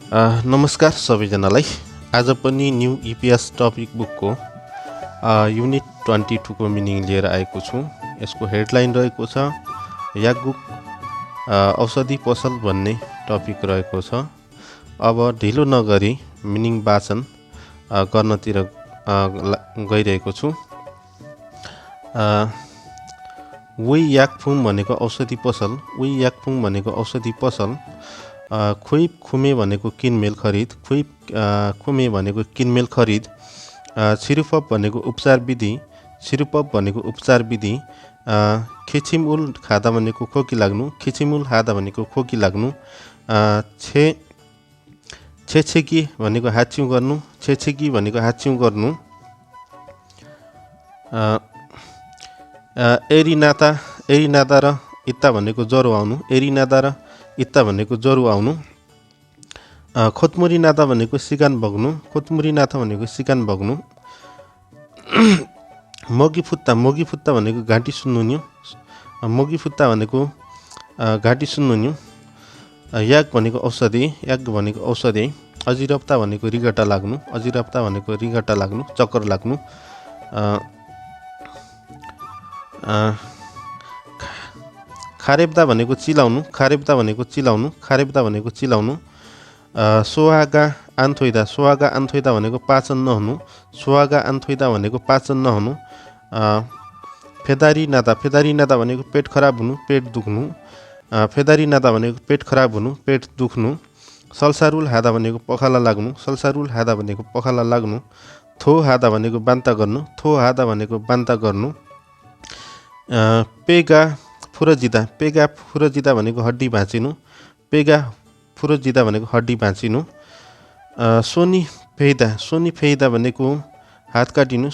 नमस्कार सबैजनालाई। आज पनि न्यू इपिएस टपिक बुकको युनिट 22 को मिनिङ लिएर आएको छु। यसको हेडलाइन रहेको छ याकबुक औषधि पसल भन्ने टपिक रहेको छ। अब ढिलो नगरी मिनिङ वाचन गर्नतिर गइरहेको छु। वुई याकफुङ भनेको औषधि पसल, वुई याकफुङ भनेको औषधि पसल, खुइप खुमे भनेको किनमेल खरिद, खुइप खुमे भनेको किनमेल खरिद, छिरुपप भनेको उपचार विधि, छिरुपप भनेको उपचार विधि, खिचिमुल खाँदा भनेको खोकी लाग्नु, खिचिमुल खाँदा भनेको खोकी लाग्नु, छेछेकी भनेको हाच्छिउँ गर्नु, छेछेकी भनेको हाच्छिउँ गर्नु, एरिनाता र इत्ता भनेको ज्वरो आउनु, एरिनाता र इत्ता भनेको ज्वरो आउनु, खोतमुरी नाता भनेको सिकान बग्नु, खोतमुरी नाता भनेको सिकान बग्नु, मोगी फुत्ता भनेको घाँटी सुन्नुन्यु, मोगी फुत्ता भनेको घाँटी सुन्नुन्यु, याक भनेको औषधि, याक भनेको औषधि, अजिरप्ता भनेको रिगटा लाग्नु, अजिरप्ता भनेको रिगटा लाग्नु, चक्कर लाग्नु, खारेप्दा भनेको चिलाउनु, खारेप्दा भनेको चिलाउनु, खारेप्दा भनेको चिलाउनु, सोहागा आन्थोइदा भनेको पाचन नहुनु, सोहागा आन्थोइदा भनेको पाचन नहुनु, फेदारी नाता भनेको पेट खराब हुनु, पेट दुख्नु, फेदारी नाता भनेको पेट खराब हुनु, पेट दुख्नु, सल्सारुल हादा भनेको पखाला लाग्नु, सल्सारुल हादा भनेको पखाला लाग्नु, थो हादा भनेको बान्ता गर्नु, थो हादा भनेको बान्ता गर्नु, पेगा फुरजिदा भनेको हड्डी भाँचिनु, पेगा फुरजिदा भनेको हड्डी भाँचिनु, सोनी फेइदा भनेको हात काटिनु,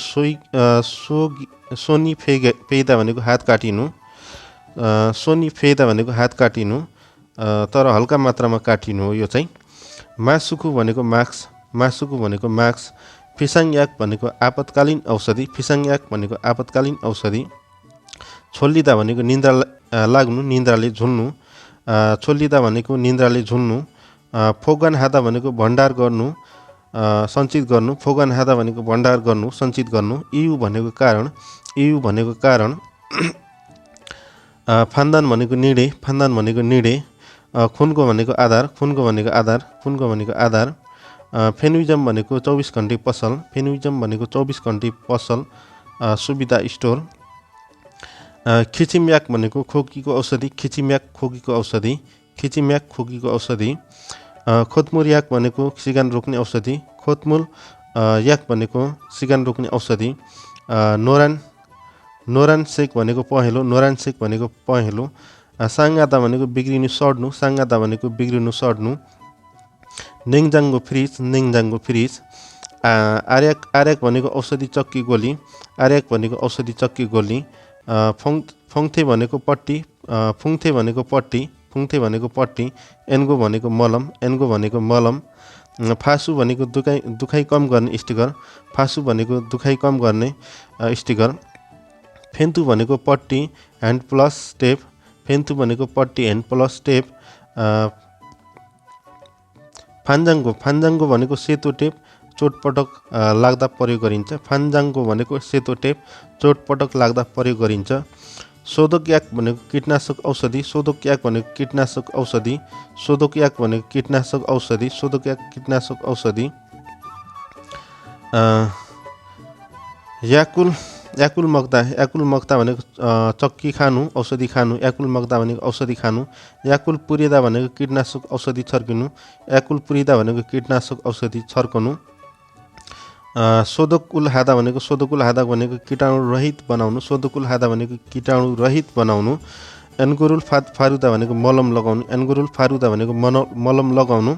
सोनी फेइदा भनेको हात काटिनु, सोनी फेइदा भनेको हात काटिनु, तर हल्का मात्रामा काटिनु हो यो चाहिँ। मासुकु भनेको मास्क, फिसाङयाक भनेको आपतकालीन औषधि, फिसाङयाक भनेको आपतकालीन औषधि, छोल्लिदा भनेको निन्द्रा लाग्नु, निन्द्राले झुल्नु, छोल्लिदा भनेको निन्द्राले झुल्नु, फोगान हादा भनेको भण्डार गर्नु, सञ्चित गर्नु, फोगान हादा भनेको भण्डार गर्नु, सञ्चित गर्नु, इयु भनेको कारण, फान्दान भनेको निडे, खुनको भनेको आधार, फेनुइजम भनेको 24 घण्टे पसल, सुविधा स्टोर, खिचिम्याक भनेको खोकीको औषधि, खोतमुर याक भनेको सिगान रोक्ने औषधि, खोतमुल याक भनेको सिगान रोक्ने औषधि, नोरान सेक भनेको पहेँलो, साङ्गादा भनेको बिग्रिनु सड्नु, नेङजाङ्गो फ्रिज, आर्याक भनेको औषधि चक्की गोली, फुङथे भनेको पट्टी, एन्गो भनेको मलम, फासु भनेको दुखाइ कम गर्ने स्टिकर, फेन्तु भनेको पट्टी ह्यान्ड प्लस टेप, फान्जाङ्गो भनेको सेतो टेप, चोटपटक लाग्दा प्रयोग गरिन्छ, सोदोकयाक भनेको कीटनाशक औषधि, याकुल मक्ता भनेको चक्की खानु, औषधि खानु, याकुल मक्ता भनेको औषधि खानु, याकुल पुरिदा भनेको कीटनाशक औषधि छर्किनु, याकुल पुरिदा भनेको कीटनाशक औषधि छर्कनु, सोदोकुल हादा भनेको कीटाणु रहित बनाउनु, एन्गुरुल फारुदा भनेको मलम लगाउनु,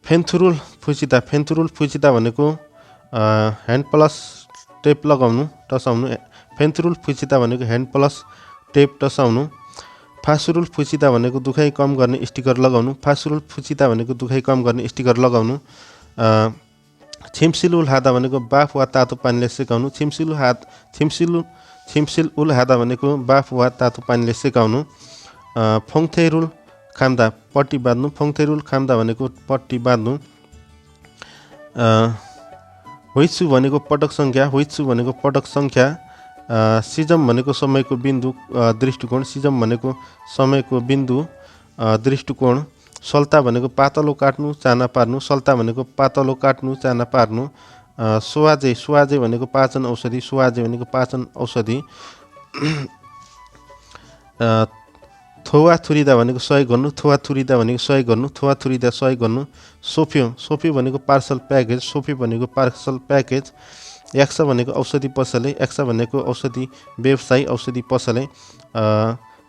फेन्थुरुल फुचिदा भनेको ह्यान्ड प्लस टेप लगाउनु टसाउनु, फेन्थुरुल फुचिदा भनेको ह्यान्ड प्लस टेप टसाउनु, फासुरुल फुचिदा भनेको दुखाइ कम गर्ने स्टिकर लगाउनु, छिम्सिलुल हादा भनेको बाफ वा तातो पानीले सेकाउनु, छिम्सिलु छिम्सिल उल हादा भनेको बाफ वा तातो पानीले सेकाउनु फोङथेरुल खाम्दा पट्टी बाँध्नु फोङथेरुल खाम्दा भनेको पट्टी बाँध्नु होइत्सु भनेको पटक सङ्ख्या होइत्सु भनेको पटक सङ्ख्या सिजम भनेको समयको बिन्दु दृष्टिकोण सिजम भनेको समयको बिन्दु दृष्टिकोण सल्ता भनेको पातलो काट्नु चाना पार्नु सल्ता भनेको पातलो काट्नु चाना पार्नु सुवाजे सुवाजे भनेको पाचन औषधि सुवाजे भनेको पाचन औषधि थोवा थुरिदा भनेको सहयोग गर्नु थोवा थुरिदा भनेको सहयोग गर्नु थोवा थुरिदा सहयोग गर्नु सोफ्यो सोफ्यो भनेको पार्सल प्याकेज सोफ्यो भनेको पार्सल प्याकेज एक्सा भनेको औषधि पसले एक्सा भनेको औषधि व्यवसायी औषधि पसले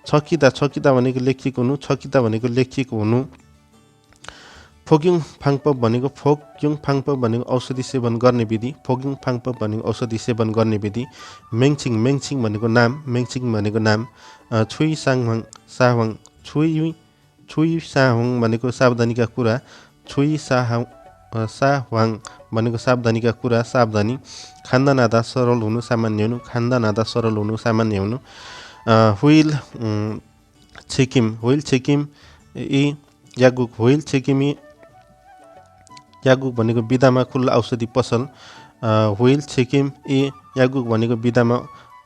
छकिदा छकिदा भनेको लेखिएको हुनु छकिदा भनेको लेखिएको हुनु फोक्युङ फाङपप भनेको फोक्युङ फाङपप भनेको औषधि सेवन गर्ने विधि फोक्युङ फाङपप भनेको औषधि सेवन गर्ने विधि मेङछिङ मेङछिङ भनेको नाम मेङछिङ भनेको नाम छुई साङवाङ साहवाङ छुई साहवाङ भनेको सावधानीका कुरा छुई साहवाङ भनेको सावधानीका कुरा सावधानी खान्दा नादा सरल हुनु सामान्य हुनु खान्दा नादा सरल हुनु सामान्य हुनु हुइल छेकिम इ यागुक हुइल छेकिमी यागुक भनेको बिदामा खुल्ला औषधि पसल हुइल छेकिम इ यागुक भनेको बिदामा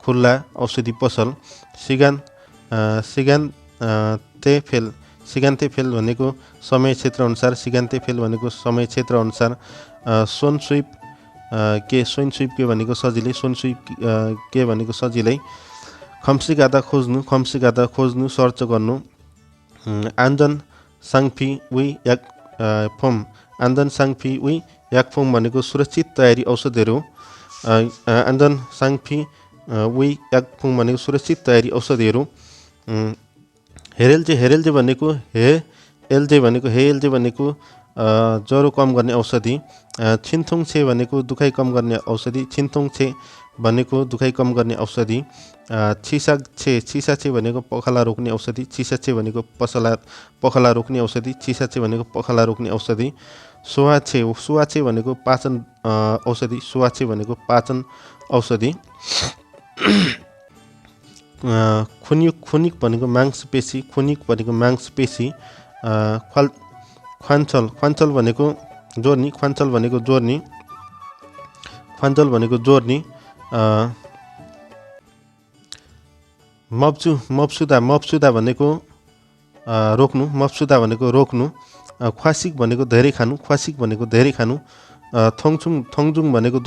खुल्ला औषधि पसल सिगान सिगान्ते फेल भनेको समय क्षेत्र अनुसार सिगान्ते फेल भनेको समय क्षेत्र अनुसार सोन सुइप के भनेको सजिलै सोन सुइप के भनेको सजिलै खम्सी गादा खोज्नु सर्च गर्नु आन्जन साङफी वी याक फोम आन्जन साङफी वी याक फोम भनेको सुरक्षित तयारी औषधहरू आन्जन साङफी वी याक फोम भनेको सुरक्षित तयारी औषधहरू हेरेल्जे भनेको हेएलजे भनेको ज्वरो कम गर्ने औषधि छिन्थोङ छे भनेको दुखाइ कम गर्ने औषधि छिन्थोङ छे भनेको दुखाइ कम गर्ने औषधि छिसा छे भनेको पखाला रोक्ने औषधि छिसा छे भनेको पखाला रोक्ने औषधि छिसा छे भनेको पखाला रोक्ने औषधि सुवा छे भनेको पाचन औषधि सुवा छे भनेको पाचन औषधि खुनिक भनेको मांसपेशी खुनिक भनेको मांसपेशी ख्वान्चल भनेको जोर्नी ख्वान्चल भनेको जोर्नी मप्सुदा भनेको रोक्नु ख्वासिक भनेको धेरै खानु थोङजुङ भनेको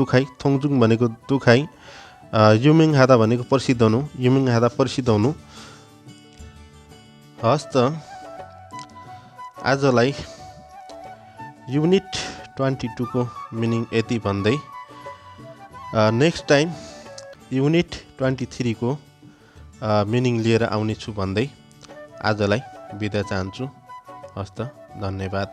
दुखाइ युमिङ हादा भनेको पर्सिदाउनु हस् त आजलाई युनिट 22 को मिनिङ यति भन्दै नेक्स्ट टाइम युनिट 23 को मिनिङ लिएर आउने छु भन्दै आजलाई बिदा चाहन्छु हस् त धन्यवाद।